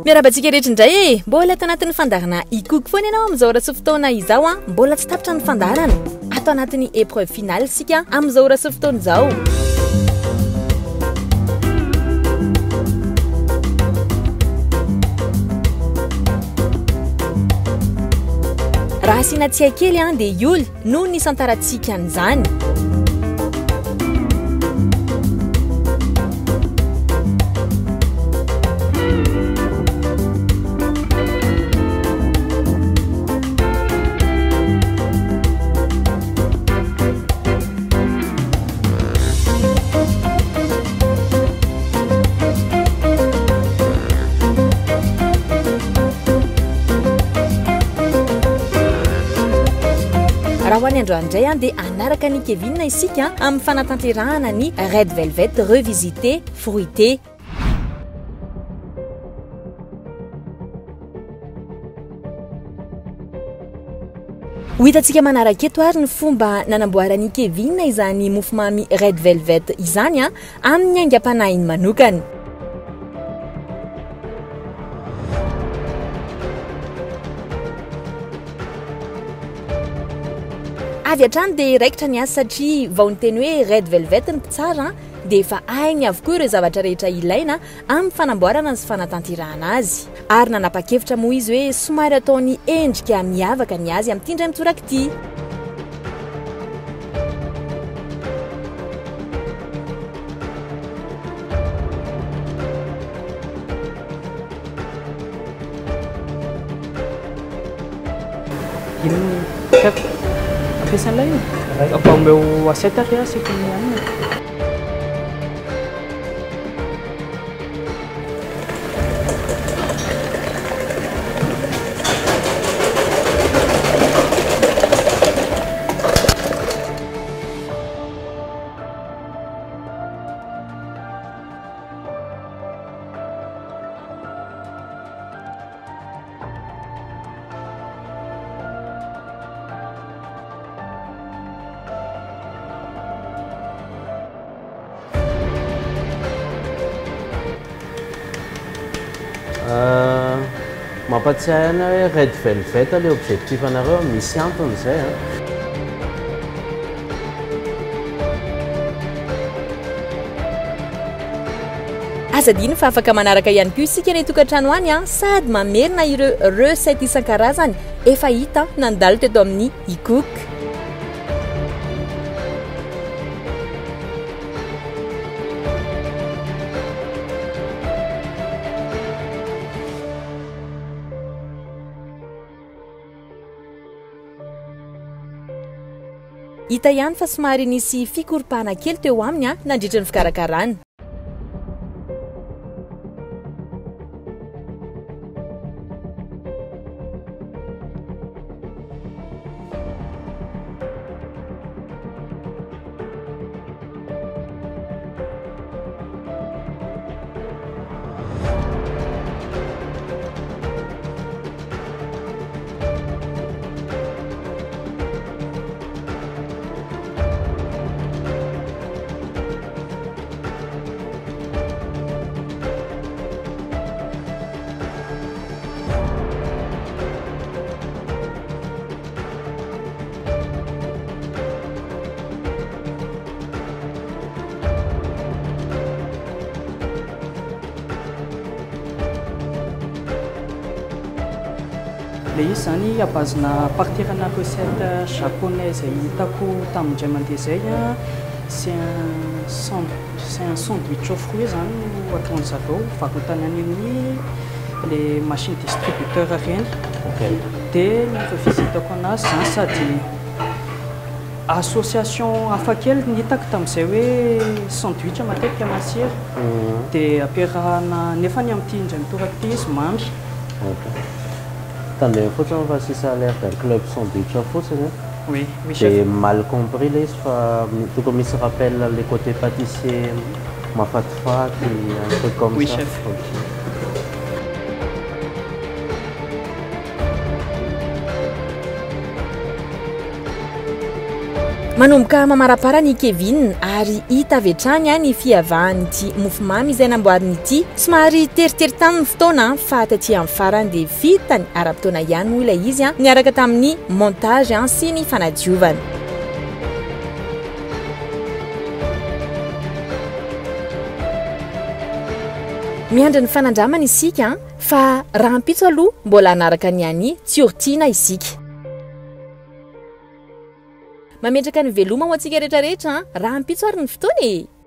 miarabantsika rehetra indray e mbola ato anatin'ny fandarana ikoky foana ianao amin'izao raha sy fotoana izao a mbola tsy tapitra ny fandarana ato anatin'ny épreuve finale sika amin'izao raha sy fotoana izao raha asiana tsy haikely a dia ioly no ny santarantsika an'izany raha hoany androandray a dia anaraka ny Kevin isika amin'ny fanatanterahana ny Red Velvet revisité fruité ho hitantsika manaraka eto ary ny fomba nanamboarany Kevin izany mofomamy Red Velvet izany a amin'ny aingam-panahiny manokany avy hatrany dia raikitra ny asa satria vao niteny hoe Red Velvet ny mpitsara dia efa ainy avokoa ireo zavatra rehetra ilaina amin'ny fanamboarana sy fanatanterahana azy ary nanapa-kevitra moa izy hoe somary ataony endrika miavaka ny azy amin'ny tindray mitsoraka ity Ampiasain'ilay apa o meu assiette ary asiko ny anina mampatsiahy ana hoe Red Velvet le objectif anareo misy antony izay azadiny fa afaka manaraka ihany koa isika ny tokantrano any a sady mamerina ireo recette isan-karazany efa hita nandalo teto amin'ny ikook hita ihany fa somary nisy fikoropahana kely teo aminy a nandritra ny fikarakarana le izy zany abazina partirana recette japonaise hitako tamindray mandeha zay a c'est un sandwich aux fruits zany no ataony zareo varotany any amin'ny le machine distributeur reny dia ny revisitako anazy zany sady association hafakely ny hitako tamin'izay hoe sandwich matetika masira dia ampiarahana nefa ny amin'ity indray mitoraka ity izy mamy tandem fotsiny fa sisa l'air d'un club sandwich fotsiny oui j'ai mal compris là tokony misy rappel les côtés pâtissier mafatifaty un truc comme oui, ça chef. manomboka mamarapara ny Kevin ary hita avy hatrany ny fiavahan'ity mofomamy izay namboariny ity somary teritery tany ny fotoana fa taty amin'ny farany dia vitany ara-potoana ihany moa ilay izy niaraka tamin'ny montage sy ny fanadiovana. Miandry ny fanandramana isika fa raha ampitso aloha mbola anaraka ny any tsiortina isika. Mametraka ny veloma ho antsika rehetrarehetra raha ampitso ary ny fotoana e.